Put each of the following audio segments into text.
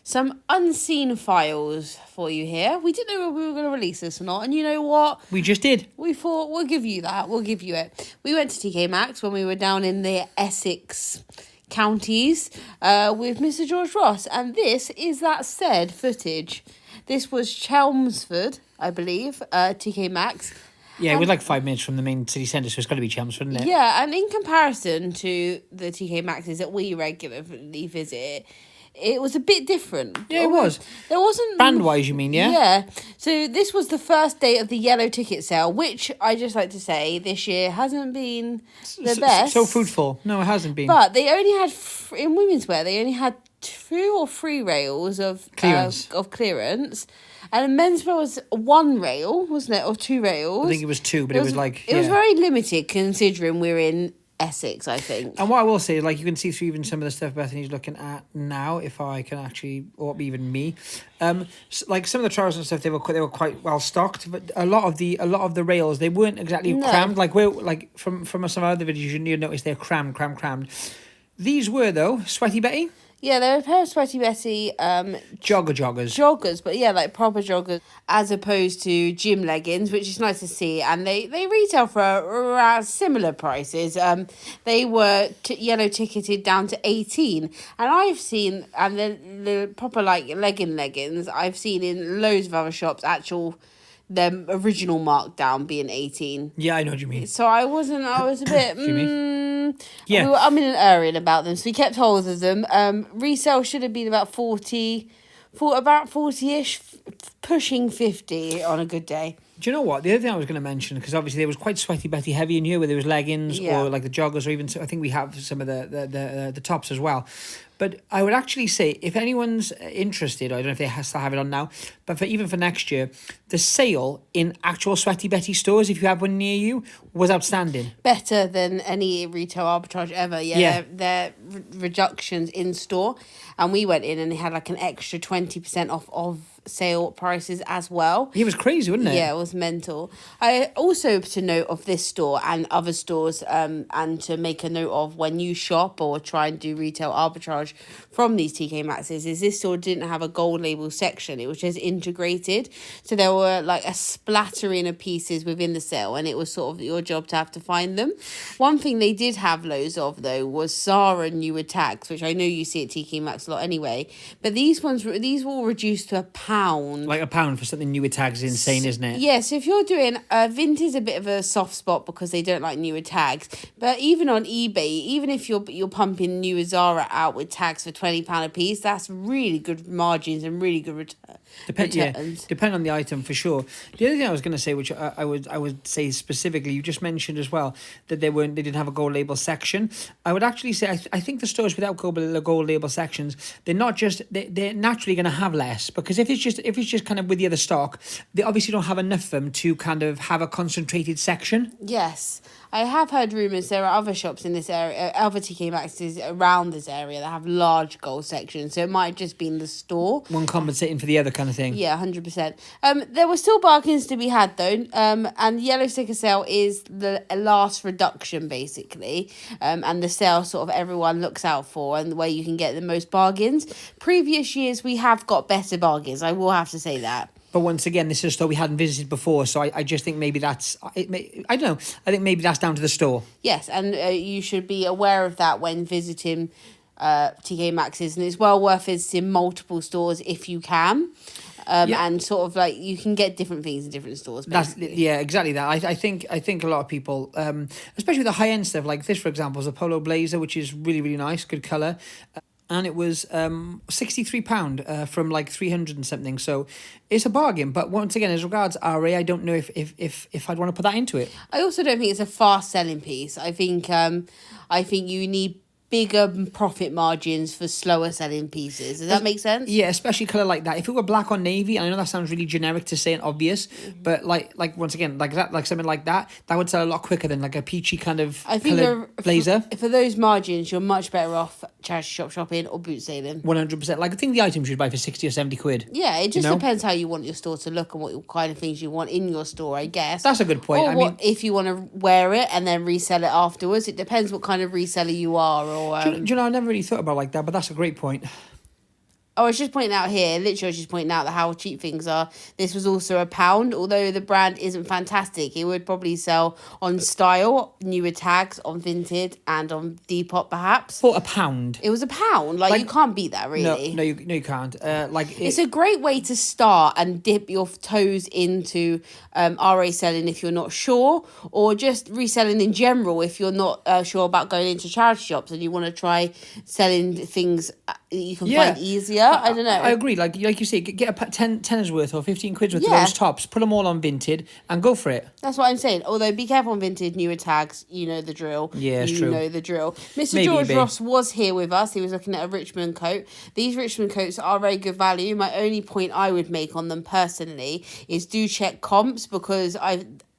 some unseen files for you here. We didn't know if we were going to release this or not, and you know what? We just did. We thought we'll give you that. We'll give you it. We went to Tkmaxx when we were down in the Essex counties with Mr. George Ross, and this is that said footage. This was Chelmsford, I believe, Tkmaxx. Yeah, it was like 5 minutes from the main city centre, so it's got to be Chelmsford, isn't it? Yeah, and in comparison to the Tkmaxxes that we regularly visit, it was a bit different. Yeah, it was. There wasn't... Brand-wise, you mean, yeah? Yeah. So this was the first day of the yellow ticket sale, which I just like to say this year hasn't been the best. So fruitful. No, it hasn't been. But they only had, in women's wear, they only had 2 or 3 rails of clearance. And men's wear was 1 rail, wasn't it? Or 2 rails. I think it was 2, but it was like... It was very limited considering we're in Essex, I think. And what I will say, like, you can see through even some of the stuff Bethany's looking at now, if I can actually, or even me. Like some of the trousers and stuff, they were quite well stocked, but a lot of the rails, they weren't exactly crammed. Like from some of our other videos, you notice they're crammed. These were though Sweaty Betty. Yeah, they're a pair of Sweaty Betty joggers, but yeah, like proper joggers, as opposed to gym leggings, which is nice to see. And they retail for around similar prices. They were yellow ticketed down to 18, and I've seen, and the proper like leggings I've seen in loads of other shops the original markdown being 18. Yeah, I know what you mean. So I was a bit yeah. We were umming and erring about them, so we kept hold of them. Resell should have been about 40-ish, pushing 50 on a good day. Do you know what? The other thing I was going to mention, because obviously there was quite Sweaty Betty heavy in here, where there was leggings or like the joggers, or even I think we have some of the tops as well. But I would actually say, if anyone's interested, I don't know if they still have it on now, but even for next year, the sale in actual Sweaty Betty stores, if you have one near you, was outstanding. Better than any retail arbitrage ever. Yeah. Their reductions in store. And we went in and they had like an extra 20% off of sale prices as well. It was crazy, wasn't it? Yeah, it was mental. I also, to note of this store and other stores, and to make a note of when you shop or try and do retail arbitrage from these Tkmaxxes, is this store didn't have a gold label section. It was just integrated. So there were like a splattering of pieces within the sale, and it was sort of your job to have to find them. One thing they did have loads of though was Zara newer tags, which I know you see at Tkmaxx a lot anyway, but these were all reduced to £1. Like £1 for something newer tags is insane, isn't it? Yeah, so if you're doing Vinted is a bit of a soft spot because they don't like newer tags, but even on eBay, even if you're pumping newer Zara out with tags for £20 a piece, that's really good margins and really good returns. Depend on the item for sure. The other thing I was going to say, which I would say specifically, you just mentioned as well that they didn't have a gold label section. I would actually say I think the stores without gold label sections, they're naturally going to have less, because if it's just kind of with the other stock, they obviously don't have enough of them to kind of have a concentrated section. Yes. I have heard rumours there are other shops in this area, other Tkmaxxes around this area that have large gold sections, so it might have just been the store. One compensating for the other kind of thing. Yeah, 100%. There were still bargains to be had though, and yellow sticker sale is the last reduction basically, and the sale sort of everyone looks out for, and where you can get the most bargains. Previous years we have got better bargains, I will have to say that. But once again, this is a store we hadn't visited before, so I just think maybe that's... I don't know. I think maybe that's down to the store. Yes, and you should be aware of that when visiting Tkmaxx's, and it's well worth visiting multiple stores if you can. And sort of like you can get different things in different stores. Exactly that. I think a lot of people, especially with the high end stuff like this, for example, is a polo blazer, which is really, really nice, good colour. And it was £63 from like 300 and something. So it's a bargain. But once again, as regards RA, I don't know if I'd want to put that into it. I also don't think it's a fast selling piece. I think you need bigger profit margins for slower selling pieces. Does that make sense? Yeah, especially colour like that. If it were black or navy, and I know that sounds really generic to say and obvious, but like once again, like that, like something like that would sell a lot quicker than like a peachy kind of blazer. For those margins, you're much better off charity shop shopping or boot sailing. 100%. Like I think the items you'd buy for 60 or 70 quid. Yeah, it just depends how you want your store to look and what kind of things you want in your store, I guess. That's a good point. Or if you want to wear it and then resell it afterwards. It depends what kind of reseller you are. Do you know, I never really thought about it like that, but that's a great point. Oh, I was just pointing out here, literally I was just pointing out that how cheap things are. This was also £1. Although the brand isn't fantastic, it would probably sell on Style, newer tags, on Vinted, and on Depop perhaps. For £1. It was £1. Like you can't beat that, really. No, you can't. It's a great way to start and dip your toes into RA selling if you're not sure, or just reselling in general if you're not sure about going into charity shops and you want to try selling things you can find easier. I don't know. I agree. Like you say, get a tenner's worth or 15 quid's worth of those tops, put them all on Vinted and go for it. That's what I'm saying. Although be careful on Vinted, newer tags, you know the drill. Yeah, it's true. You know the drill. Mr. George Ross was here with us. He was looking at a Richmond coat. These Richmond coats are very good value. My only point I would make on them personally is do check comps, because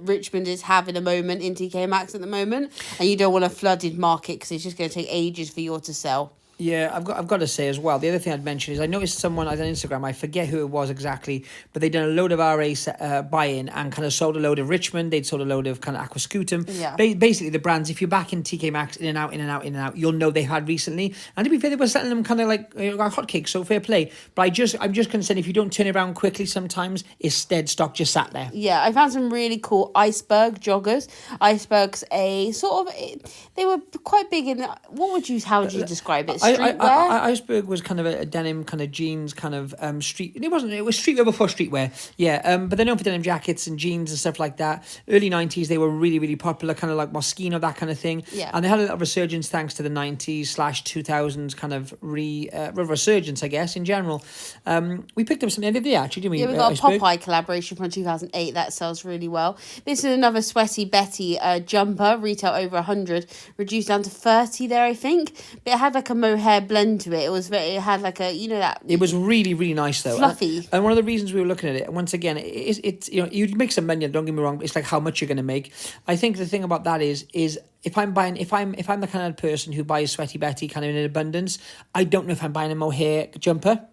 Richmond is having a moment in Tkmaxx at the moment, and you don't want a flooded market because it's just going to take ages for yours to sell. Yeah, I've got to say as well, the other thing I'd mention is I noticed someone on Instagram, I forget who it was exactly, but they'd done a load of RA buy-in and kind of sold a load of Richmond, they'd sold a load of kind of Aquascutum. Yeah. Basically, the brands, if you're back in Tkmaxx, in and out, you'll know they've had recently. And to be fair, they were selling them kind of like hotcakes, so fair play. But I'm just concerned if you don't turn it around quickly sometimes, it's dead stock just sat there. Yeah, I found some really cool iceberg joggers. Iceberg's a sort of, they were quite big in, how would you describe it? Streetwear? Iceberg was kind of a denim kind of jeans kind of street. It was streetwear before streetwear. Yeah, but they're known for denim jackets and jeans and stuff like that. Early 90s, they were really, really popular, kind of like Moschino, that kind of thing. Yeah. And they had a little resurgence thanks to the 90s/2000s kind of resurgence, I guess, in general. We picked up something the other day, actually, didn't we? Yeah, we got a Popeye collaboration from 2008 that sells really well. This is another Sweaty Betty jumper, retail over 100, reduced down to 30 there, I think. But it had like a mohair blend to it. It had like a, that. It was really, really nice though. Fluffy. And one of the reasons we were looking at it, once again, it's you'd make some money, don't get me wrong, but it's like how much you're going to make. I think the thing about that is if I'm the kind of person who buys Sweaty Betty kind of in abundance, I don't know if I'm buying a mohair jumper.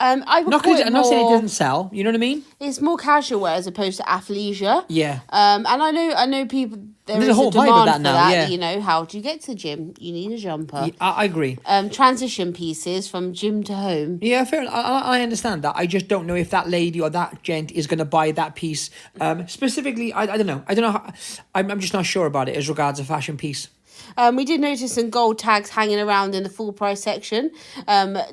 I would not saying it doesn't sell. You know what I mean? It's more casual wear as opposed to athleisure. Yeah. And I know people. There's a whole vibe of that now. Yeah. How do you get to the gym? You need a jumper. Yeah, I agree. Transition pieces from gym to home. Yeah, fair. I understand that. I just don't know if that lady or that gent is going to buy that piece. Specifically, I don't know. I'm just not sure about it as regards a fashion piece. We did notice some gold tags hanging around in the full price section.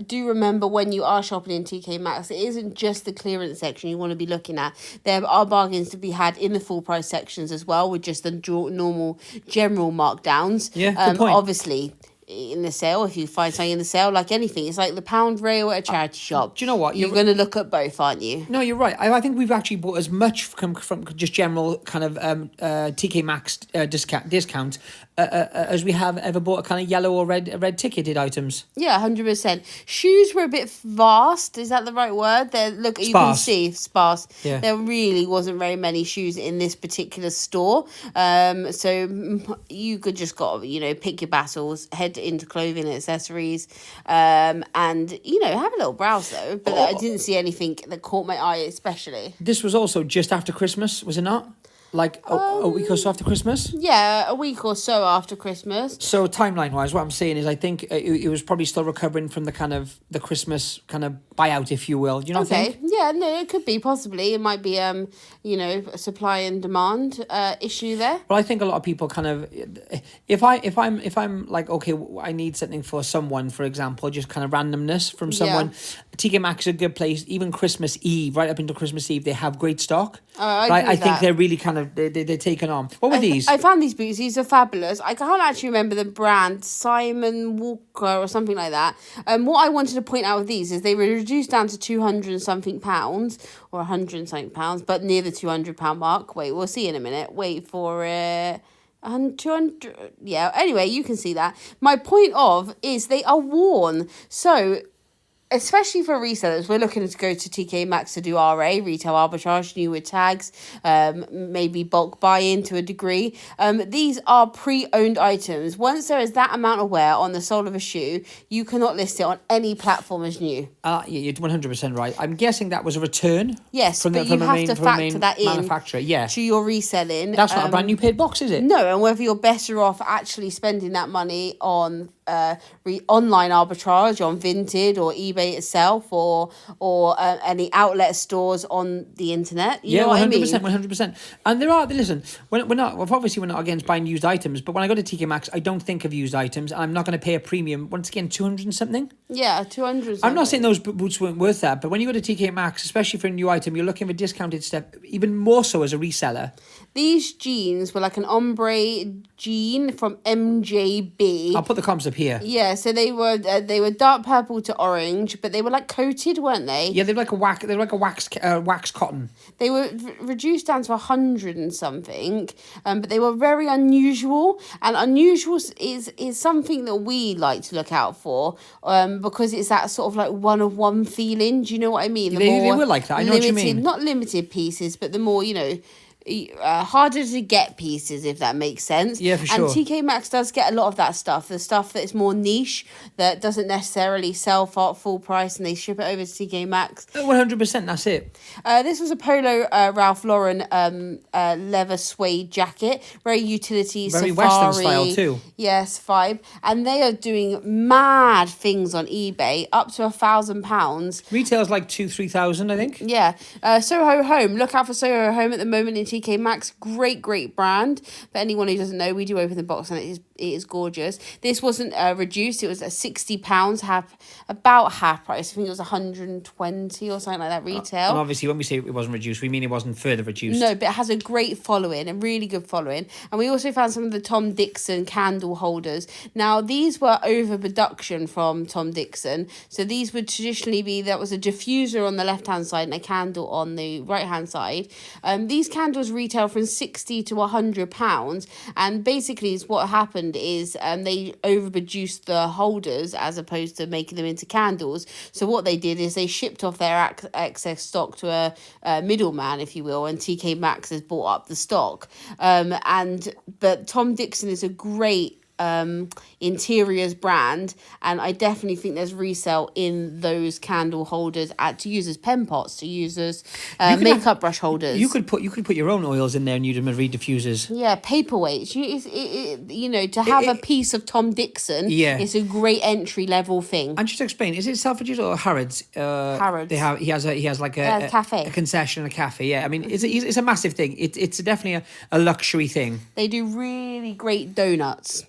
Do remember when you are shopping in Tkmaxx, it isn't just the clearance section you want to be looking at. There are bargains to be had in the full price sections as well, with just the normal general markdowns. Yeah, good point. Obviously, in the sale, if you find something in the sale, like anything, it's like the pound rail at a charity shop. Do you know what? You're going to look at both, aren't you? No, you're right. I think we've actually bought as much from just general kind of Tkmaxx discount as we have ever bought a kind of yellow or red ticketed items. Yeah, 100%. Shoes were a bit vast. Is that the right word? You can see sparse. Yeah. There really wasn't very many shoes in this particular store. So you could just pick your battles, head into clothing and accessories, and have a little browse though. But I didn't see anything that caught my eye especially. This was also just after Christmas, was it not? Like a week or so after Christmas? Yeah, a week or so after Christmas. So timeline-wise, what I'm saying is I think it was probably still recovering from the Christmas kind of buyout, if you will. Do you not think? Yeah, no, it could be, possibly. It might be, a supply and demand issue there. Well, I think a lot of people kind of, if I'm like, okay, I need something for someone, for example, just kind of randomness from someone. Yeah. Tkmaxx is a good place. Even Christmas Eve, right up into Christmas Eve, they have great stock. I think they're really kind of they're taken on. What were these? I found these boots. These are fabulous. I can't actually remember the brand, Simon Walker or something like that. What I wanted to point out with these is they were reduced down to £200 and something or £100 and something, but near the £200 mark. Wait, we'll see in a minute. Wait for it. 200. Yeah. Anyway, you can see that. My point is they are worn. So, especially for resellers, we're looking to go to Tkmaxx to do RA, retail arbitrage, newer tags, maybe bulk buy-in to a degree. These are pre-owned items. Once there is that amount of wear on the sole of a shoe, you cannot list it on any platform as new. Yeah, you're 100% right. I'm guessing that was a return. Yes, but you have to factor that in manufacturer. Yeah. To your reselling. That's not a brand new paid box, is it? No, and whether you're better off actually spending that money on online arbitrage on Vinted or eBay eBay itself or any outlet stores on the internet. You know what I mean? 100%. And there are, listen, we're not against buying used items, but when I go to TK Maxx, I don't think of used items. I'm not going to pay a premium. Once again, 200 and something. Yeah, 200. I'm not saying those boots weren't worth that, but when you go to TK Maxx, especially for a new item, you're looking for discounted stuff, even more so as a reseller. These jeans were like an ombre jean from MJB. I'll put the comps up here. Yeah, so they were dark purple to orange, but they were like coated, weren't they? Yeah, they're like a wax cotton. They were reduced down to 100 and something, but they were very unusual. And unusual is something that we like to look out for, because it's that sort of like one-of-one feeling. Do you know what I mean? They were like that. I know what you mean. Not limited pieces, but the more, harder to get pieces, if that makes sense. Yeah, for sure. And TK Maxx does get a lot of that stuff, the stuff that's more niche, that doesn't necessarily sell for full price, and they ship it over to TK Maxx. 100%, that's it. This was a polo Ralph Lauren leather suede jacket, very utility, very safari, Western style too. Yes, vibe, and they are doing mad things on eBay, up to £1,000. Retail's like 2,000-3,000, I think. Yeah, Soho Home. Look out for Soho Home at the moment in TK Maxx. Great brand. For anyone who doesn't know, we do open the box and it is gorgeous. This wasn't reduced. It was at £60, about half price. I think it was 120 or something like that retail. And obviously, when we say it wasn't reduced, we mean it wasn't further reduced. No, but it has a great following, a really good following. And we also found some of the Tom Dixon candle holders. Now, these were overproduction from Tom Dixon. So these would traditionally that was a diffuser on the left-hand side and a candle on the right-hand side. These candles retail from £60 to £100. And basically, what happened is they overproduced the holders as opposed to making them into candles. So what they did is they shipped off their excess stock to a middleman, if you will, and TK Maxx has bought up the stock. But Tom Dixon is a great interiors brand, and I definitely think there's resale in those candle holders to use as pen pots, to use as makeup brush holders. You could put your own oils in there and use them as reed diffusers. Yeah, paperweights. To have a piece of Tom Dixon, it's a great entry level thing. And just to explain, is it Selfridges or Harrods? Harrods. He has like a cafe, a concession, and a cafe. Yeah, I mean it's a massive thing. It's definitely a luxury thing. They do really great donuts.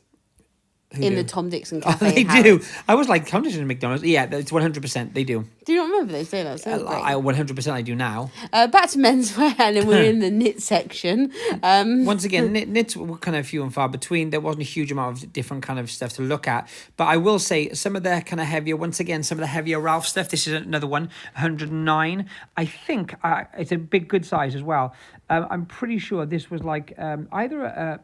The Tom Dixon cafe. Oh, they do. I was like, how much is McDonald's? Yeah, it's 100%. They do. Do you not remember those donuts? I 100% I do now. Back to menswear, and then we're in the knit section. Once again, knits were kind of few and far between. There wasn't a huge amount of different kind of stuff to look at. But I will say some of the kind of heavier, once again, some of the heavier Ralph stuff. This is another one, 109. I think it's a big, good size as well. I'm pretty sure this was like either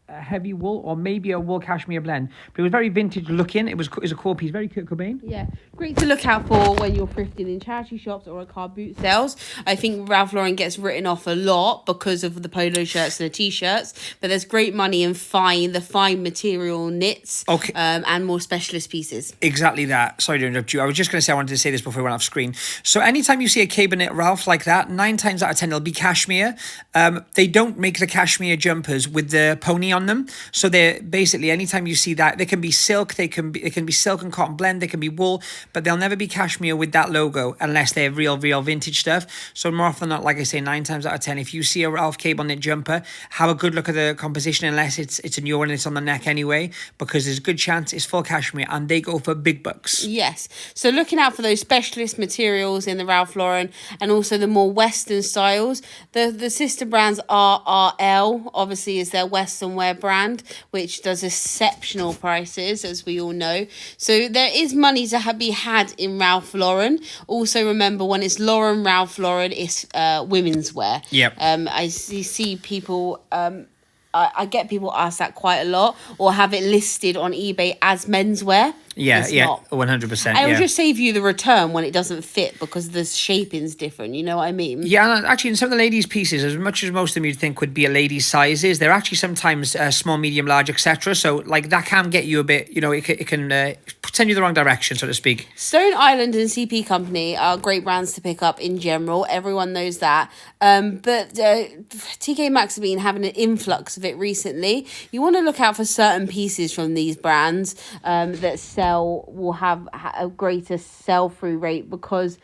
a heavy wool or maybe a wool cashmere blend, but it was very vintage looking. It was a core piece, very Kurt Cobain. Yeah, great to look out for when you're thrifting in charity shops or at car boot sales. I think Ralph Lauren gets written off a lot because of the polo shirts and the t-shirts, but there's great money in the fine material knits, and more specialist pieces. Exactly that. Sorry to interrupt you. I was just going to say, I wanted to say this before we went off screen. So anytime you see a cable knit Ralph like that, 9 times out of 10 it'll be cashmere. They don't make the cashmere jumpers with the pony on them, so they're basically, anytime you see that, they can be silk, they can be silk and cotton blend, they can be wool, but they'll never be cashmere with that logo unless they're real vintage stuff. So more often than not, like I say, 9 times out of 10, if you see a Ralph cable knit jumper, have a good look at the composition, unless it's a new one and it's on the neck anyway, because there's a good chance it's full cashmere and they go for big bucks. Yes, so looking out for those specialist materials in the Ralph Lauren, and also the more Western styles. The sister brands RRL obviously is their Western wear brand, which does exceptional prices, as we all know. So there is money to be had in Ralph Lauren. Also remember, when it's Ralph Lauren, it's women's wear. Yep. I see people. I get people ask that quite a lot, or have it listed on eBay as menswear. Yeah, 100%. And it will just save you the return when it doesn't fit, because the shaping's different. You know what I mean? Yeah, and actually, in some of the ladies' pieces, as much as most of them you'd think would be a lady's sizes, they're actually sometimes small, medium, large, etc. So, like, that can get you a bit, it can send you the wrong direction, so to speak. Stone Island and CP Company are great brands to pick up in general. Everyone knows that. But TK Maxx have been having an influx of it recently. You want to look out for certain pieces from these brands that will have a greater sell-through rate because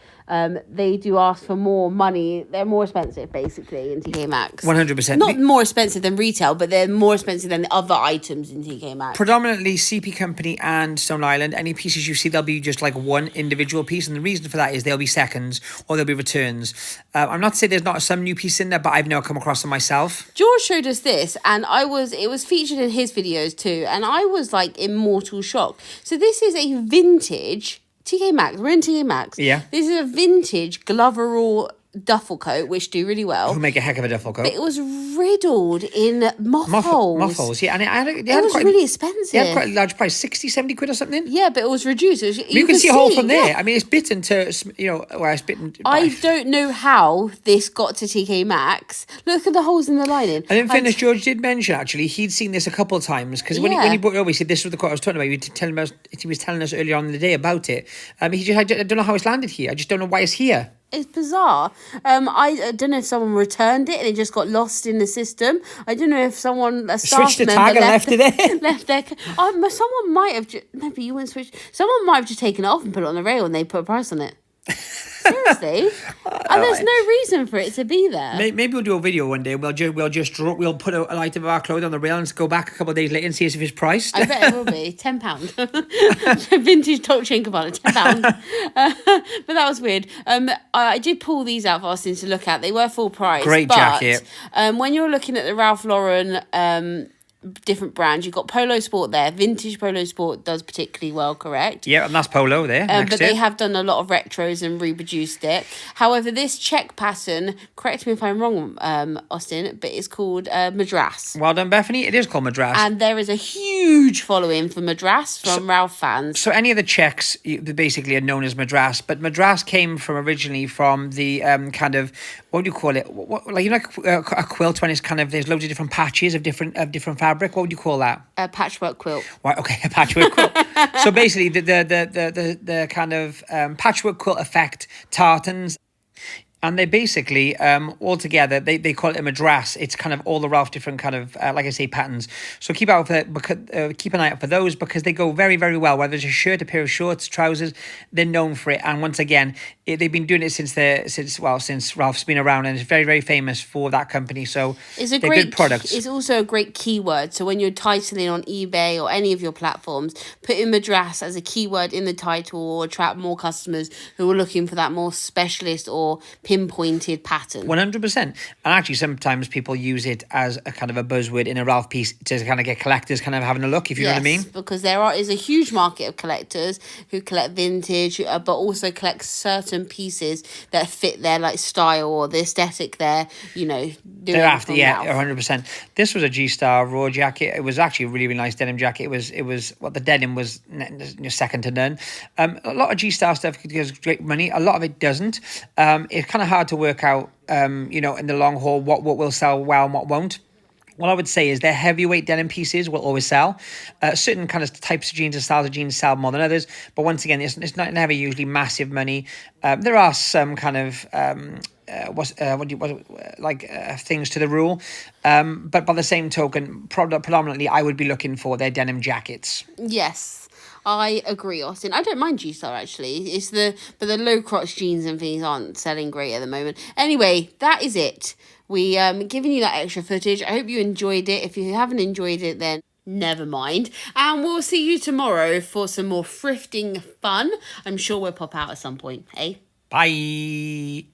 they do ask for more money. They're more expensive, basically, in Tkmaxx. 100%. Not more expensive than retail, but they're more expensive than the other items in Tkmaxx. Predominantly CP Company and Stone Island. Any pieces you see, they'll be just like one individual piece, and the reason for that is they'll be seconds or they'll be returns. I'm not saying there's not some new piece in there, but I've never come across them myself. George showed us this, and it was featured in his videos too, and I was like in mortal shock. So this is a vintage Tkmaxx. We're in Tkmaxx. Yeah. This is a vintage Gloverall duffel coat, which do really well. Who make a heck of a duffel coat. But it was riddled in moth holes. Moth holes, yeah. And it was really expensive. It had quite a large price, 60, 70 quid or something. Yeah, but it was reduced. You can see a hole from there. Yeah. I mean, it's bitten to, it's bitten. I don't know how this got to Tkmaxx. Look at the holes in the lining. And in fairness, George did mention, actually, he'd seen this a couple of times. Because when he brought it over, he said, this was the quote I was talking about. He was telling us earlier on in the day about it. I don't know how it's landed here. I just don't know why it's here. It's bizarre. I don't know if someone returned it and it just got lost in the system. I don't know if someone switched the tag and left it there. Left there. Someone might have. No, but you wouldn't switch. Someone might have just taken it off and put it on the rail and they put a price on it. Seriously, and there's no reason for it to be there. Maybe we'll do a video one day. We'll put an item of our clothing on the rail and go back a couple of days later and see if it's priced. I bet it will be £10. Vintage top chain cabana, £10. But that was weird. I did pull these out for Austin to look at. They were full price. Great jacket. When you're looking at the Ralph Lauren different brands, you've got Polo Sport there. Vintage Polo Sport does particularly well, correct? Yeah, and that's Polo there. But they have done a lot of retros and reproduced it. However, this check pattern, correct me if I'm wrong, Austin, but it's called Madras. Well done, Bethany. It is called Madras. And there is a huge following for Madras from Ralph fans. So any of the checks basically are known as Madras, but Madras came from originally from the kind of, what do you call it? A quilt when it's kind of, there's loads of different patches of different fabric. What would you call that? A patchwork quilt. Right, okay, a patchwork quilt. So basically, the kind of patchwork quilt effect tartans. And they basically, all together, they call it a madras. It's kind of all the Ralph different kind of, like I say, patterns. So keep an eye out for those because they go very, very well. Whether it's a shirt, a pair of shorts, trousers, they're known for it. And once again, they've been doing it since Ralph's been around, and it's very, very famous for that company. So they're good products. It's also a great keyword. So when you're titling on eBay or any of your platforms, put in madras as a keyword in the title or attract more customers who are looking for that more specialist or pinpointed pattern. 100%. And actually, sometimes people use it as a kind of a buzzword in a Ralph piece to kind of get collectors kind of having a look, if you know what I mean. Because is a huge market of collectors who collect vintage, but also collect certain pieces that fit their like style or the aesthetic they're they're after. Yeah, 100%. This was a G-Star Raw jacket. It was actually a really, really nice denim jacket. It was the denim was second to none. A lot of G-Star stuff gives great money. A lot of it doesn't. It's kind of hard to work out, in the long haul, what will sell well and what won't. What I would say is their heavyweight denim pieces will always sell. Certain kind of types of jeans and styles of jeans sell more than others. But once again, it's never usually massive money. There are some kind of things to the rule. But by the same token, predominantly, I would be looking for their denim jackets. Yes. I agree, Austin. I don't mind G-Star, actually. But the low crotch jeans and things aren't selling great at the moment. Anyway, that is it. We giving you that extra footage. I hope you enjoyed it. If you haven't enjoyed it, then never mind. And we'll see you tomorrow for some more thrifting fun. I'm sure we'll pop out at some point. Hey? Bye.